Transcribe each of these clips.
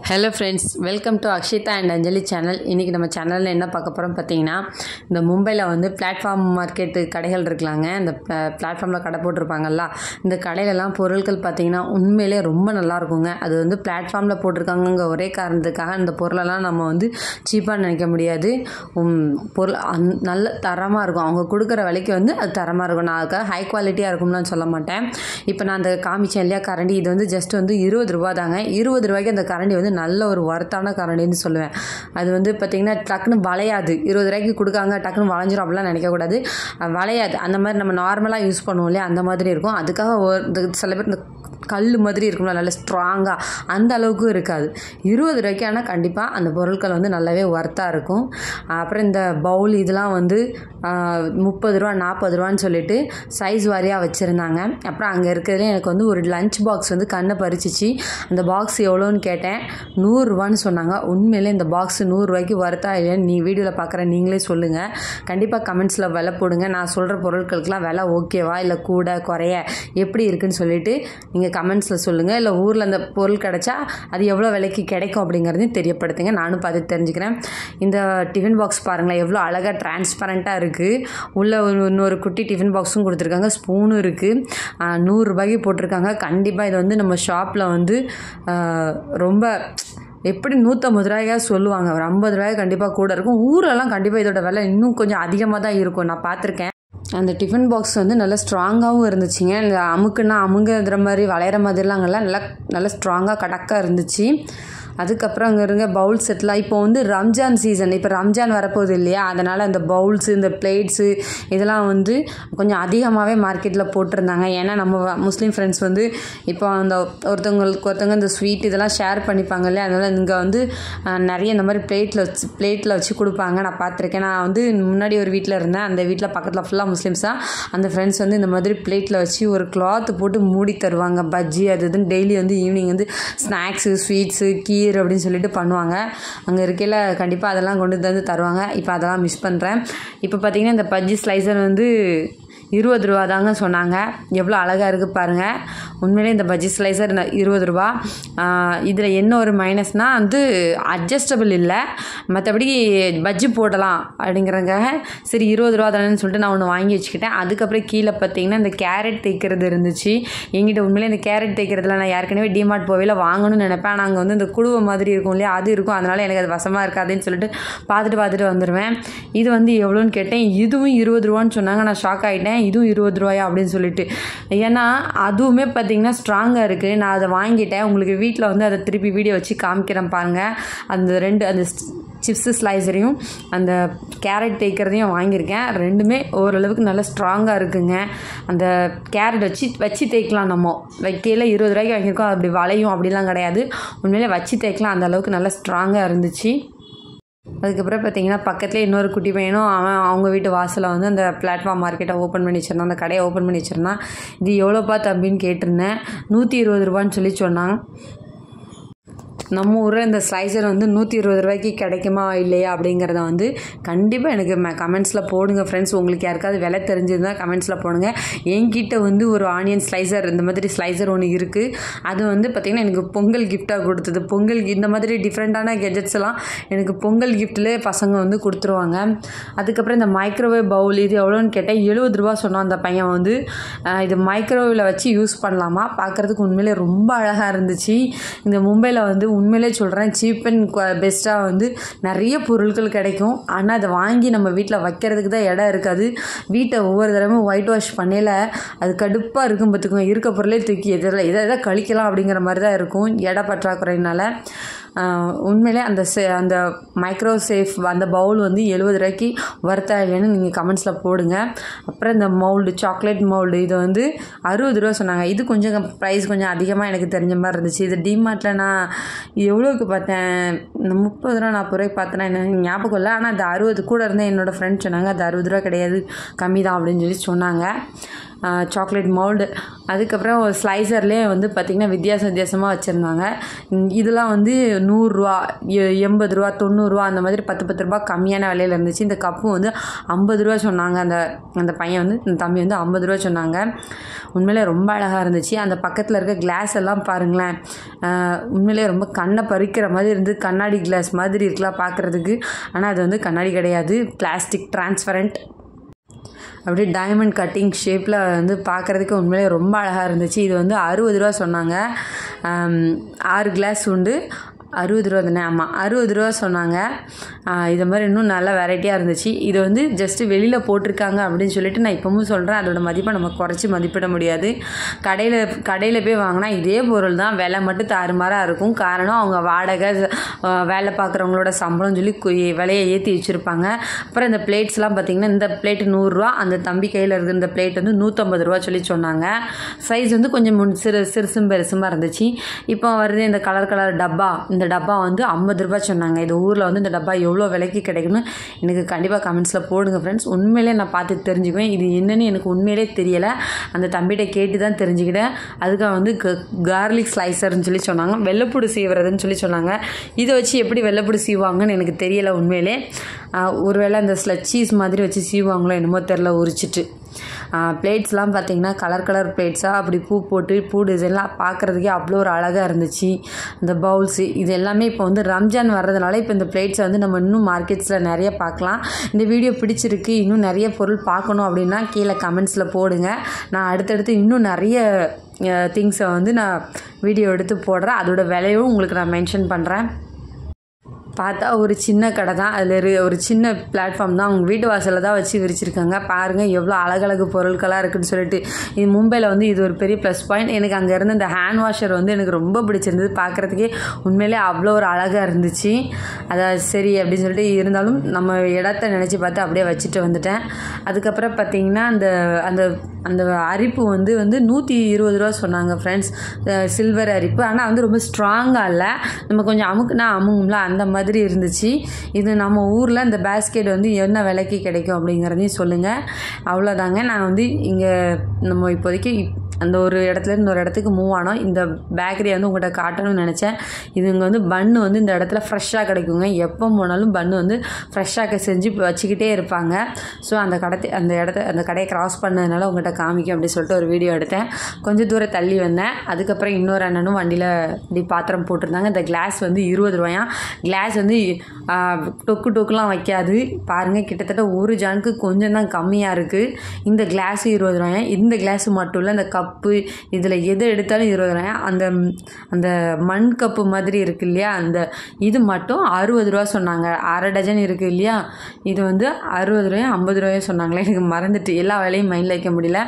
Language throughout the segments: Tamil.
Hello friends, welcome to Akshita and Anjali channel. இன்றைக்கி நம்ம சேனலில் என்ன பார்க்க போகிறோம் பார்த்தீங்கன்னா, இந்த மும்பையில் வந்து பிளாட்ஃபார்ம் மார்க்கெட்டு கடைகள் இருக்கலாங்க. இந்த பிளாட்ஃபார்மில் கடை போட்டிருப்பாங்கல்ல, இந்த கடையிலலாம் பொருட்கள் பார்த்திங்கன்னா உண்மையிலே ரொம்ப நல்லாயிருக்குங்க. அது வந்து பிளாட்ஃபார்மில் போட்டிருக்காங்கங்க ஒரே காரணத்துக்காக இந்த பொருளெல்லாம் நம்ம வந்து சீப்பாக நினைக்க முடியாது. பொருள் நல்ல தரமாக இருக்கும். அவங்க கொடுக்குற விலைக்கு வந்து அது தரமாக இருக்கும். நான் அதுக்காக ஹை குவாலிட்டியாக இருக்கும்லாம் சொல்ல மாட்டேன். இப்போ நான் அந்த காமிச்சேன் இல்லையா கரண்டி, இது வந்து ஜஸ்ட் வந்து 20 ரூபா தாங்க. 20 ரூபாய்க்கு அந்த கரண்டி வந்து நல்ல ஒரு ஒர்த்தான கரண்டின்னு சொல்லுவேன். அது வந்து பார்த்திங்கன்னா டக்குன்னு வளையாது. 20 ரூபாய்க்கு கொடுக்காங்க டக்குன்னு வளைஞ்சிரும் அப்படிலாம் நினைக்கக்கூடாது. வளையாது. அந்த மாதிரி நம்ம நார்மலாக யூஸ் பண்ணுவோம் இல்லையா, அந்த மாதிரி இருக்கும். அதுக்காக சில பேர் இந்த கல் மாதிரி இருக்கும்ல, நல்ல ஸ்ட்ராங்காக, அந்த அளவுக்கு இருக்காது. 20 ரூபாய்க்கு ஆனால் கண்டிப்பாக அந்த பொருட்கள் வந்து நல்லாவே ஒர்த்தாக இருக்கும். அப்புறம் இந்த பவுல் இதெல்லாம் வந்து 30 ரூபா 40 ரூபான்னு சொல்லிட்டு சைஸ் வாரியாக வச்சுருந்தாங்க. அப்புறம் அங்கே இருக்கிறதுல எனக்கு வந்து ஒரு லஞ்ச் பாக்ஸ் வந்து கண்ணை பறிச்சிச்சு. அந்த பாக்ஸ் எவ்வளோன்னு கேட்டேன். 100 ரூபான்னு சொன்னாங்க. உண்மையிலே இந்த பாக்ஸ் 100 ரூபாய்க்கு ஒர்த்தா இல்லைன்னு வீடியோவில் பார்க்குற நீங்களே சொல்லுங்கள். கண்டிப்பாக கமெண்ட்ஸில் விலை போடுங்க. நான் சொல்கிற பொருட்களுக்கெலாம் விலை ஓகேவா இல்லை கூட குறைய எப்படி இருக்குன்னு சொல்லிவிட்டு நீங்கள் கமெண்ட்ஸில் சொல்லுங்கள். இல்லை ஊரில் அந்த பொருள் கிடச்சா அது எவ்வளோ விலைக்கு கிடைக்கும் அப்படிங்கிறதையும் தெரியப்படுத்துங்க. நானும் பார்த்து தெரிஞ்சுக்கிறேன். இந்த டிஃபன் பாக்ஸ் பாருங்களேன், எவ்வளோ அழகாக டிரான்ஸ்பரண்ட்டாக இருக்குது. உள்ள இன்னொரு குட்டி டிஃபன் பாக்ஸும் கொடுத்துருக்காங்க, ஸ்பூனும் இருக்குது. 100 ரூபாய்க்கு போட்டிருக்காங்க. கண்டிப்பாக இது வந்து நம்ம ஷாப்பில் வந்து ரொம்ப எப்படி 150 ரூபாய்க்கா சொல்லுவாங்க, ஒரு 50 ரூபாய் கண்டிப்பாக கூட இருக்கும். ஊரெல்லாம் கண்டிப்பாக இதோட விலை இன்னும் கொஞ்சம் அதிகமாக தான் இருக்கும். நான் பார்த்துருக்கேன். அந்த டிஃபன் பாக்ஸ் வந்து நல்லா ஸ்ட்ராங்காகவும் இருந்துச்சுங்க. இந்த அமுக்குன்னா அமுங்குற மாதிரி வளையிற மாதிரிலாங்கெல்லாம் நல்லா ஸ்ட்ராங்காக கடக்காக இருந்துச்சு. அதுக்கப்புறம் அங்கே இருங்க பவுல் செட்லாம். இப்போ வந்து ரம்ஜான் சீசன், இப்போ ரம்ஜான் வரப்போகுது இல்லையா, அதனால் இந்த பவுல்ஸு இந்த பிளேட்ஸு இதெல்லாம் வந்து கொஞ்சம் அதிகமாகவே மார்க்கெட்டில் போட்டிருந்தாங்க. ஏன்னா நம்ம முஸ்லீம் ஃப்ரெண்ட்ஸ் வந்து இப்போ அந்த ஒருத்தவங்க இந்த ஸ்வீட் இதெல்லாம் ஷேர் பண்ணிப்பாங்க இல்லையா, அதனால் இங்கே வந்து நிறைய இந்த மாதிரி பிளேட்டில் வச்சு கொடுப்பாங்க. நான் பார்த்துருக்கேன். நான் வந்து முன்னாடி ஒரு வீட்டில் இருந்தேன். அந்த வீட்டில் பக்கத்தில் ஃபுல்லாக முஸ்லீம்ஸ் தான். அந்த ஃப்ரெண்ட்ஸ் வந்து இந்த மாதிரி பிளேட்டில் வச்சு ஒரு கிளாத்து போட்டு மூடி தருவாங்க. பஜ்ஜி அது இதுன்னு டெய்லி வந்து ஈவினிங் வந்து ஸ்நாக்ஸு ஸ்வீட்ஸு கீர் அப்படின்னு சொல்லிட்டு பண்ணுவாங்க. அங்கே இருக்கையில் கண்டிப்பாக அதெல்லாம் கொண்டு வந்து தருவாங்க. இப்போ அதெல்லாம் மிஸ் பண்ணுறேன். இப்போ பார்த்திங்கன்னா இந்த பஜ்ஜி ஸ்லைசர் வந்து 20 ரூபா தாங்க சொன்னாங்க. எவ்வளோ அழகாக இருக்குது பாருங்கள். உண்மையிலே இந்த பஜ்ஜி ஸ்லைசர் 20 ரூபா. இதில் என்ன ஒரு மைனஸ்னால் வந்து அட்ஜஸ்டபிள் இல்லை. மற்றபடி பஜ்ஜி போடலாம் அப்படிங்கிறதுக்காக சரி 20 ரூபா தானேன்னு சொல்லிட்டு நான் ஒன்று வாங்கி வச்சுக்கிட்டேன். அதுக்கப்புறம் கீழே பார்த்திங்கன்னா இந்த கேரட் தைக்கிறது இருந்துச்சு. எங்கிட்ட உண்மையிலே இந்த கேரட் தைக்கிறதுல நான் ஏற்கனவே டிமார்ட் போவையில் வாங்கணும்னு நினைப்பேன். ஆனால் அங்கே வந்து இந்த குழுவை மாதிரி இருக்கும் இல்லையா, அது இருக்கும். அதனால் எனக்கு அது வசமாக இருக்காதுன்னு சொல்லிட்டு பார்த்துட்டு வந்துடுவேன். இது வந்து எவ்வளோன்னு கேட்டேன். இதுவும் 20 ரூபான்னு சொன்னாங்க. நான் ஷாக் ஆகிட்டேன். இதுவும் 20 ரூபாயா அப்படின்னு சொல்லிட்டு. ஏன்னா அதுவுமே பார்த்திங்கன்னா ஸ்ட்ராங்காக இருக்குது. நான் அதை வாங்கிட்டேன். உங்களுக்கு வீட்டில் வந்து அதை திருப்பி வீடியோ வச்சு காமிக்கிறேன் பாருங்கள். அந்த சிப்ஸு ஸ்லைசரையும் அந்த கேரட் தேய்க்கிறதையும் வாங்கியிருக்கேன். ரெண்டுமே ஓரளவுக்கு நல்லா ஸ்ட்ராங்காக இருக்குங்க. அந்த கேரட் வச்சு தேய்க்கலாம். நம்ம வைக்கையில் 20 ரூபாய்க்கு வாங்கியிருக்கோம். அப்படி வளையும் அப்படிலாம் கிடையாது. உண்மையிலே வச்சு தேய்க்கலாம். அந்த அளவுக்கு நல்லா ஸ்ட்ராங்காக இருந்துச்சு. அதுக்கப்புறம் பார்த்திங்கன்னா பக்கத்துலேயே இன்னொரு குட்டி பையனும் அவங்க வீட்டு வாசலில் வந்து அந்த பிளாட்ஃபார்ம் மார்க்கெட்டை ஓப்பன் பண்ணி வச்சுருந்தான். அந்த கடையை ஓப்பன் பண்ணி வச்சுருந்தான். இது எவ்வளோப்பா தம்பின்னு கேட்டிருந்தேன். 120 ரூபான்னு சொல்லி சொன்னாங்க. நம்ம ஊரில் இந்த ஸ்லைசர் வந்து 120 ரூபாய்க்கு கிடைக்குமா இல்லையா அப்படிங்கிறத வந்து கண்டிப்பாக எனக்கு கமெண்ட்ஸில் போடுங்க ஃப்ரெண்ட்ஸ். உங்களுக்கு யாருக்காவது விலை தெரிஞ்சிருந்தால் கமெண்ட்ஸில் போடுங்க. என்கிட்ட வந்து ஒரு ஆனியன் ஸ்லைசர் இந்த மாதிரி ஸ்லைசர் ஒன்று இருக்குது. அது வந்து பார்த்திங்கன்னா எனக்கு பொங்கல் கிஃப்டாக கொடுத்தது. பொங்கல் இந்த மாதிரி டிஃப்ரெண்ட்டான கெஜெட்ஸ் எல்லாம் எனக்கு பொங்கல் கிஃப்ட்லேயே பசங்க வந்து கொடுத்துருவாங்க. அதுக்கப்புறம் இந்த மைக்ரோவேவ் பவுல் இது எவ்வளோன்னு கேட்டேன். 70 ரூபா சொன்னான் அந்த பையன். வந்து இது மைக்ரோவேவில் வச்சு யூஸ் பண்ணலாமா, பார்க்குறதுக்கு உண்மையிலே ரொம்ப அழகாக இருந்துச்சு. இந்த மும்பையில் வந்து உண்மையிலே சொல்கிறேன், சீப் அண்ட் பெஸ்ட்டாக வந்து நிறைய பொருட்கள் கிடைக்கும். ஆனால் அதை வாங்கி நம்ம வீட்டில் வைக்கிறதுக்கு தான் இடம் இருக்காது. வீட்டை ஒவ்வொரு தடவையும் ஒயிட் வாஷ் பண்ணையில் அது கடுப்பாக இருக்கும். பார்த்துக்கோங்க, இருக்க பொருளே தூக்கி எதை கழிக்கலாம் அப்படிங்கிற மாதிரி தான் இருக்கும் இட பற்றாக்குறையினால். உண்மையிலே அந்த மைக்ரோ சேஃப் அந்த பவுல் வந்து 70 ரூபாய்க்கு வர்த்தா இல்லைன்னு நீங்கள் கமெண்ட்ஸில் போடுங்க. அப்புறம் இந்த மவுல்டு சாக்லேட் மவுல்டு இது வந்து 60 ரூபா சொன்னாங்க. இது கொஞ்சம் ப்ரைஸ் கொஞ்சம் அதிகமாக எனக்கு தெரிஞ்ச மாதிரி இருந்துச்சு. இது டிமார்ட்டில் நான் எவ்வளோக்கு பார்த்தேன், 30 ரூபா 40 ரூபாய்க்கு பார்த்தேன்னா என்ன ஞாபகம் இல்லை. ஆனால் அது 60 கூட இருந்தால் என்னோடய ஃப்ரெண்ட் சொன்னாங்க அது 60 ரூபா கிடையாது, கம்மி தான் அப்படின்னு சொல்லி சொன்னாங்க. சாக்லேட் மவுல்டு, அதுக்கப்புறம் ஒரு ஸ்லைசர்லேயே வந்து பார்த்திங்கன்னா வித்தியாசமாக வச்சுருந்தாங்க. இதெல்லாம் வந்து 100 ரூபா, 80 ரூபா, 90 ரூபா அந்த மாதிரி 10 ரூபா கம்மியான விலையில் இருந்துச்சு. இந்த கப்பு வந்து 50 ரூபா சொன்னாங்க. அந்த பையன் வந்து இந்த தம்பி வந்து 50 ரூபா சொன்னாங்க. உண்மையிலே ரொம்ப அழகாக இருந்துச்சு. அந்த பக்கத்தில் இருக்க கிளாஸ் எல்லாம் பாருங்களேன், உண்மையிலே ரொம்ப கண்ணை பறிக்கிற மாதிரி இருந்து, கண்ணாடி கிளாஸ் மாதிரி இருக்கலாம் பார்க்குறதுக்கு. ஆனால் அது வந்து கண்ணாடி கிடையாது, பிளாஸ்டிக் டிரான்ஸ்பரண்ட். அப்படியே டைமண்ட் கட்டிங் ஷேப்பில் வந்து பார்க்குறதுக்கு உண்மையிலே ரொம்ப அழகாக இருந்துச்சு. இது வந்து 60 ரூபா சொன்னாங்க. 6 கிளாஸ் உண்டு. 60 ரூபா தானே? ஆமாம், 60 ரூபா சொன்னாங்க. இது மாதிரி இன்னும் நல்ல வெரைட்டியாக இருந்துச்சு. இது வந்து ஜஸ்ட்டு வெளியில் போட்டிருக்காங்க அப்படின்னு சொல்லிட்டு நான் இப்போவும் சொல்கிறேன். அதோட மதிப்பை நம்ம குறைச்சி மதிப்பிட முடியாது. கடையில் போய் வாங்கினா இதே பொருள் தான், விலை மட்டும் தாறுமாறாக இருக்கும். காரணம் அவங்க வாடகை, வேலை பார்க்குறவங்களோட சம்பளம் சொல்லி விலையை ஏற்றி வச்சுருப்பாங்க. அப்புறம் இந்த பிளேட்ஸ்லாம் பார்த்திங்கன்னா, இந்த பிளேட்டு 100 ரூபா, அந்த தம்பி கையில் இருக்கிற இந்த பிளேட் வந்து 150 ரூபா சொல்லி சொன்னாங்க. சைஸ் வந்து கொஞ்சம் சிறுசும் பெருசுமாக இருந்துச்சு. இப்போ வருது இந்த கலர் டப்பா. இந்த டப்பா வந்து 50 ரூபா சொன்னாங்க. இது ஊரில் வந்து இந்த டப்பா எவ்வளோ விலைக்கு கிடைக்குன்னு எனக்கு கண்டிப்பாக கமெண்ட்ஸில் போடுங்க ஃப்ரெண்ட்ஸ். உண்மையிலே நான் பார்த்து தெரிஞ்சுக்குவேன். இது என்னென்னு எனக்கு உண்மையிலே தெரியலை. அந்த தம்பிகிட்ட கேட்டு தான் தெரிஞ்சுக்கிட்டேன். அதுக்காக வந்து கார்லிக் ஸ்லைசர்னு சொல்லி சொன்னாங்க. வெள்ளைப்பூடு சீவுறதுன்னு சொல்லி சொன்னாங்க. இதை வச்சு எப்படி வெள்ளைப்பூடு சீவாங்கன்னு எனக்கு தெரியலை உண்மையிலே. ஒருவேளை அந்த சீஸ் மாதிரி வச்சு சீவாங்களோ என்னமோ தெரில, உரிச்சிட்டு. பிளேட்ஸ்லாம் பார்த்திங்கன்னா கலர் பிளேட்ஸாக அப்படி பூ போட்டு பூ டிசைன்லாம் பார்க்குறதுக்கே அவ்வளோ ஒரு அழகாக இருந்துச்சு. இந்த பவுல்ஸு இது எல்லாமே இப்போ வந்து ரம்ஜான் வர்றதுனால இப்போ இந்த பிளேட்ஸை வந்து நம்ம இன்னும் மார்க்கெட்ஸில் நிறைய பார்க்கலாம். இந்த வீடியோ பிடிச்சிருக்கு, இன்னும் நிறைய பொருள் பார்க்கணும் அப்படின்னா கீழே கமெண்ட்ஸில் போடுங்க. நான் அடுத்தடுத்து இன்னும் நிறைய திங்ஸை வந்து நான் வீடியோ எடுத்து போடுறேன். அதோட விலையும் உங்களுக்கு நான் மென்ஷன் பண்ணுறேன். பார்த்தா ஒரு சின்ன கடை தான், அதில் ஒரு சின்ன பிளாட்ஃபார்ம் தான், அவங்க வீட்டு வாசலில் தான் வச்சு விரிச்சிருக்காங்க. பாருங்கள் எவ்வளோ அழகழகு பொருட்களாக இருக்குதுன்னு சொல்லிட்டு. இது மும்பையில் வந்து இது ஒரு பெரிய ப்ளஸ் பாயிண்ட். எனக்கு அங்கே இருந்த இந்த ஹேண்ட் வாஷர் வந்து எனக்கு ரொம்ப பிடிச்சிருந்தது. பார்க்குறதுக்கே உண்மையிலே அவ்வளோ ஒரு அழகாக இருந்துச்சு. அதாவது சரி அப்படின்னு சொல்லிட்டு, இருந்தாலும் நம்ம இடத்த நினச்சி பார்த்து அப்படியே வச்சுட்டு வந்துட்டேன். அதுக்கப்புறம் பார்த்திங்கன்னா அந்த அந்த அரிப்பு வந்து 120 ரூபா சொன்னாங்க ஃப்ரெண்ட்ஸ். சில்வர் அரிப்பு, ஆனால் வந்து ரொம்ப ஸ்ட்ராங்காக இல்லை, நம்ம கொஞ்சம் அமுக்குனா அமுங்கும்ல அந்த மாதிரி இருந்துச்சு. இது நம்ம ஊரில் இந்த பேஸ்கெட் வந்து என்ன விலைக்கு கிடைக்கும் அப்படிங்கிறதையும் சொல்லுங்கள். அவ்வளோதாங்க. நான் வந்து இங்கே நம்ம இப்போதைக்கு அந்த ஒரு இடத்துல இன்னொரு இடத்துக்கு மூவ் ஆனோம். இந்த பேக்கரியை வந்து உங்கள்கிட்ட காட்டணும்னு நினச்சேன். இது இங்கே வந்து பன்னு வந்து இந்த இடத்துல ஃப்ரெஷ்ஷாக கிடைக்குங்க. எப்போ போனாலும் பன்னு வந்து ஃப்ரெஷ்ஷாக செஞ்சு வச்சுக்கிட்டே இருப்பாங்க. ஸோ அந்த கடையை கிராஸ் பண்ணதுனால உங்கள்கிட்ட காமிக்கும் அப்படின்னு சொல்லிட்டு ஒரு வீடியோ எடுத்தேன். கொஞ்சம் தூரம் தள்ளி வந்தேன். அதுக்கப்புறம் இன்னொரு அண்ணனும் வண்டியில் இப்படி பாத்திரம் போட்டிருந்தாங்க. இந்த கிளாஸ் வந்து 20 ரூபாயா. கிளாஸ் வந்து டொக்குலாம் வைக்காது. பாருங்கள், கிட்டத்தட்ட ஒரு ஜானுக்கு கொஞ்சம் தான் கம்மியாக இருக்குது. இந்த கிளாஸு 20 ரூபாயா. இந்த கிளாஸு மட்டும் இல்லை, இந்த கப்பு, இதில் எது எடுத்தாலும் 20 ரூபாயா. அந்த மண் கப்பு மாதிரி இருக்குது இல்லையா, இது மட்டும் 60 ரூபா சொன்னாங்க. அரை டஜன் இருக்குது இல்லையா, இது வந்து 60 ரூபாயா 50 ரூபாயா சொன்னாங்களே. எனக்கு மறந்துட்டு எல்லா வேலையும் மைண்டில் வைக்க முடியல.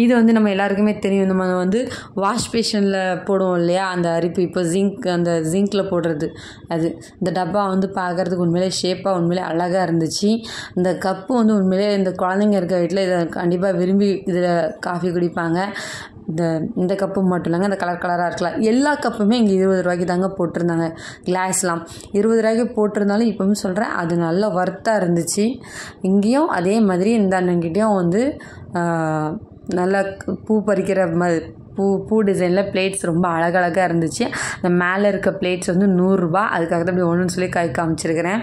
இது வந்து நம்ம எல்லாருக்குமே தெரியும். நம்ம வந்து வாஷ் பேஷனில் போடுவோம் இல்லையா அந்த அரிப்பு, இப்போ ஜிங்கில் போடுறது அது. இந்த டப்பா வந்து பார்க்குறதுக்கு உண்மையிலே ஷேப்பாக உண்மையிலே அழகாக இருந்துச்சு. இந்த கப்பு வந்து உண்மையிலே இந்த குழந்தைங்க இருக்க வீட்டில் இதை கண்டிப்பாக விரும்பி இதில் காஃபி குடிப்பாங்க. இந்த கப்பு மட்டும் இல்லைங்க, இந்த கலராக இருக்கலாம். எல்லா கப்புமே இங்கே 20 ரூபாய்க்கு தாங்க போட்டிருந்தாங்க. கிளாஸ்லாம் 20 ரூபாய்க்கு போட்டிருந்தாலும் இப்போவும் சொல்கிறேன், அது நல்ல ஒர்த்தாக இருந்துச்சு. இங்கேயும் அதே மாதிரி இந்த அண்ணன்கிட்டையும் வந்து நல்லா பூ பறிக்கிற பூ டிசைனில் பிளேட்ஸ் ரொம்ப அழகழகாக இருந்துச்சு. அந்த மேலே இருக்க பிளேட்ஸ் வந்து 100 ரூபா. அதுக்காக தான் இப்படி ஒன்றுன்னு சொல்லி காமிச்சிருக்கிறேன்.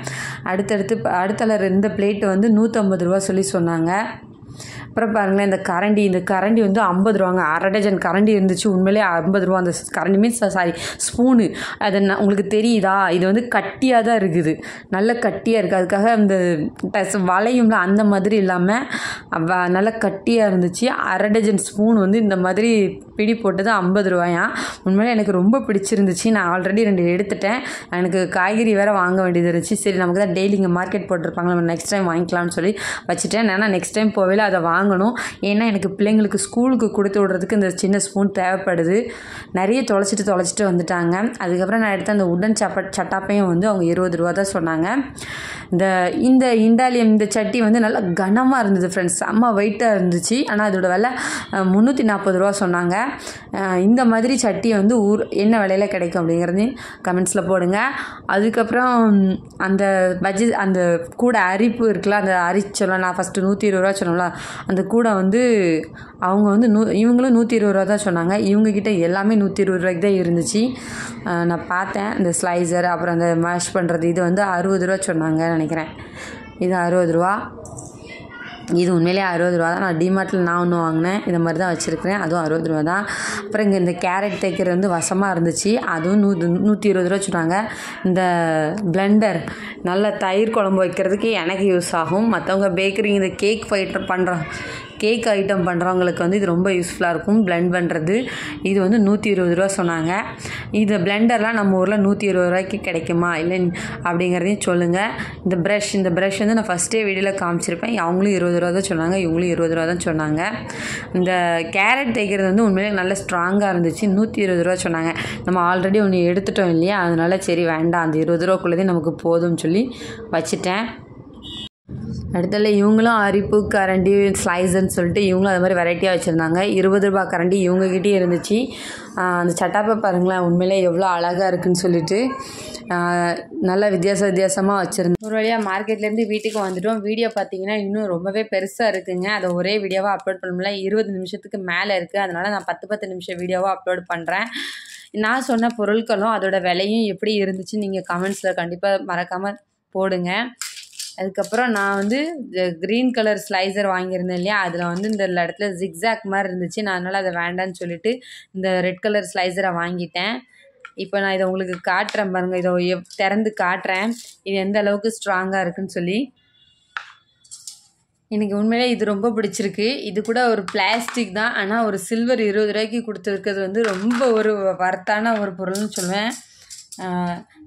அடுத்த இந்த பிளேட்டு வந்து 150 ரூபா சொல்லி சொன்னாங்க. அப்புறம் பாருங்களேன், இந்த கரண்டி வந்து 50 ரூபாங்க. அரை டஜன் கரண்டி இருந்துச்சு. உண்மையிலே 50 ரூபா. அந்த கரண்டி மீன்ஸ் ஸ்பூனு. அது உங்களுக்கு தெரியுதா, இது வந்து கட்டியாக தான் இருக்குது, நல்ல கட்டியாக இருக்குது. அதுக்காக அந்த வளையும்ல அந்த மாதிரி இல்லாமல் நல்லா கட்டியாக இருந்துச்சு. அரை டஜன் ஸ்பூன் வந்து இந்த மாதிரி பிடி போட்டது 50 ரூபாயா. உண்மையிலே எனக்கு ரொம்ப பிடிச்சிருந்துச்சு. நான் ஆல்ரெடி 2 எடுத்துட்டேன். எனக்கு காய்கறி வேறு வாங்க வேண்டியது இருந்துச்சு. சரி, நமக்கு தான் டெய்லி இங்கே மார்க்கெட் போட்டிருப்பாங்க, நம்ம நெக்ஸ்ட் டைம் வாங்கிக்கலாம்னு சொல்லி வச்சுட்டேன். ஏன்னா நெக்ஸ்ட் டைம் போவேல அதை வாங்கணும். ஏன்னா எனக்கு பிள்ளைங்களுக்கு ஸ்கூலுக்கு கொடுத்து விடுறதுக்கு இந்த சின்ன ஸ்பூன் தேவைப்படுது. நிறைய தொலைச்சிட்டு வந்துட்டாங்க. அதுக்கப்புறம் நான் எடுத்த அந்த உடன் சட்டாப்பையும் வந்து அவங்க 20 ரூபா தான் சொன்னாங்க. இந்த இண்டாலியம் இந்த சட்டி வந்து நல்லா கனமாக இருந்தது ஃப்ரெண்ட்ஸ், செம்ம வெயிட்டாக இருந்துச்சு. ஆனால் அதோட விலை 340 ரூபா சொன்னாங்க. இந்த மாதிரி சட்டி வந்து என்ன விலையில் கிடைக்கும் அப்படிங்கிறதையும் கமெண்ட்ஸில் போடுங்க. அதுக்கப்புறம் அந்த கூட அரிப்பு இருக்குல்ல, அந்த அரிச்சொல்ல நான் ஃபஸ்ட்டு 120 ரூபா சொன்னோம்ல, அந்த கூடை வந்து அவங்க வந்து இவங்களும் 120 ரூபா தான் சொன்னாங்க. இவங்கக்கிட்ட எல்லாமே 120 ரூபாய்க்கு தான் இருந்துச்சு. நான் பார்த்தேன். இந்த ஸ்லைசர் அப்புறம் அந்த மேஷ் பண்ணுறது இது வந்து 60 ரூபா சொன்னாங்க நினைக்கிறேன். இது 60 ரூபா. இது உண்மையிலே 60 ரூபா தான். நான் டிமார்ட்டில் நான் ஒன்று வாங்கினேன். இந்த மாதிரி தான் வச்சுருக்கிறேன். அதுவும் 60 ரூபா தான். அப்புறம் இங்கே இந்த கேரட் தைக்கிறது வந்து வசமாக இருந்துச்சு. அதுவும் 120 ரூபா சொன்னாங்க. இந்த பிளெண்டர் நல்ல தயிர் குழம்பு வைக்கிறதுக்கு எனக்கு யூஸ் ஆகும். மற்றவங்க பேக்கரி இந்த கேக் ஐட்டம் பண்ணுறவங்களுக்கு வந்து இது ரொம்ப யூஸ்ஃபுல்லாக இருக்கும் பிளெண்ட் பண்ணுறது. இது வந்து 120 ரூபா சொன்னாங்க. இது பிளெண்டர்லாம் நம்ம ஊரில் 120 ரூபாய்க்கு கிடைக்குமா இல்லை அப்படிங்கிறதையும் சொல்லுங்கள். இந்த ப்ரஷ் வந்து நான் ஃபஸ்ட்டே வீடியோவில் காமிச்சிருப்பேன். அவங்களும் 20 ரூபா தான் சொன்னாங்க. இவங்களும் 20 ரூபா தான் சொன்னாங்க. இந்த கேரட் தைக்கிறது வந்து உண்மையிலே நல்ல ஸ்ட்ராங்காக இருந்துச்சு. 120 ரூபா சொன்னாங்க. நம்ம ஆல்ரெடி ஒன்று எடுத்துட்டோம் இல்லையா, அதனால சரி வேண்டாம், அந்த 20 ரூபாக்குள்ளதே நமக்கு போதும்னு சொல்லி வச்சுட்டேன். அடுத்தல இவங்களும் அரிப்பு கரண்டி ஸ்லைஸர்னு சொல்லிட்டு இவங்களும் அது மாதிரி வெரைட்டியாக வச்சுருந்தாங்க. 20 ரூபா கரண்டி இவங்ககிட்டே இருந்துச்சு. அந்த சட்டாப்பை பாருங்களேன், உண்மையிலே எவ்வளோ அழகாக இருக்குதுன்னு சொல்லிட்டு நல்லா வித்தியாசமாக வச்சுருந்தேன். ஒரு வழியாக மார்க்கெட்லேருந்து வீட்டுக்கு வந்துட்டோம். வீடியோ பார்த்தீங்கன்னா இன்னும் ரொம்பவே பெருசாக இருக்குங்க. அதை ஒரே வீடியோவாக அப்லோட் பண்ண முடியல. 20 நிமிஷத்துக்கு மேலே இருக்குது. அதனால் நான் 10 நிமிஷம் வீடியோவாக அப்லோட் பண்ணுறேன். நான் சொன்ன பொருட்களும் அதோட விலையும் எப்படி இருந்துச்சு நீங்கள் கமெண்ட்ஸில் கண்டிப்பாக மறக்காமல் போடுங்க. அதுக்கப்புறம் நான் வந்து க்ரீன் கலர் ஸ்லைசர் வாங்கியிருந்தேன் இல்லையா, அதில் வந்து இந்த இடத்துல ஜிக்ஸாக் மாதிரி இருந்துச்சு. நான் அதனால் அதை வேண்டான்னு சொல்லிவிட்டு இந்த ரெட் கலர் ஸ்லைசரை வாங்கிட்டேன். இப்போ நான் இதை உங்களுக்கு காட்டுறேன் பாருங்கள். இதை திறந்து காட்டுறேன் இது எந்த அளவுக்கு ஸ்ட்ராங்காக இருக்குன்னு சொல்லி. எனக்கு உண்மையிலே இது ரொம்ப பிடிச்சிருக்கு. இது கூட ஒரு பிளாஸ்டிக் தான், ஆனால் ஒரு சில்வர் 20 ரூபாய்க்கு கொடுத்துருக்கிறது வந்து ரொம்ப ஒரு வர்த்தான ஒரு பொருள்னு சொல்லுவேன்.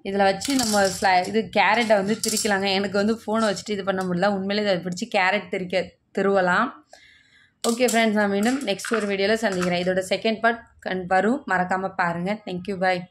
இதில் வச்சு நம்ம இது கேரட்டை வந்து திரிக்கலாங்க. எனக்கு வந்து ஃபோனை வச்சுட்டு இது பண்ண முடியல. உண்மையிலே இதை பிடிச்சி கேரட் திருவலாம். ஓகே ஃப்ரெண்ட்ஸ், நான் மீண்டும் நெக்ஸ்ட் ஒரு வீடியோவில் சந்திக்கிறேன். இதோட செகண்ட் பார்ட் வரும், மறக்காமல் பாருங்கள். தேங்க்யூ, பாய்.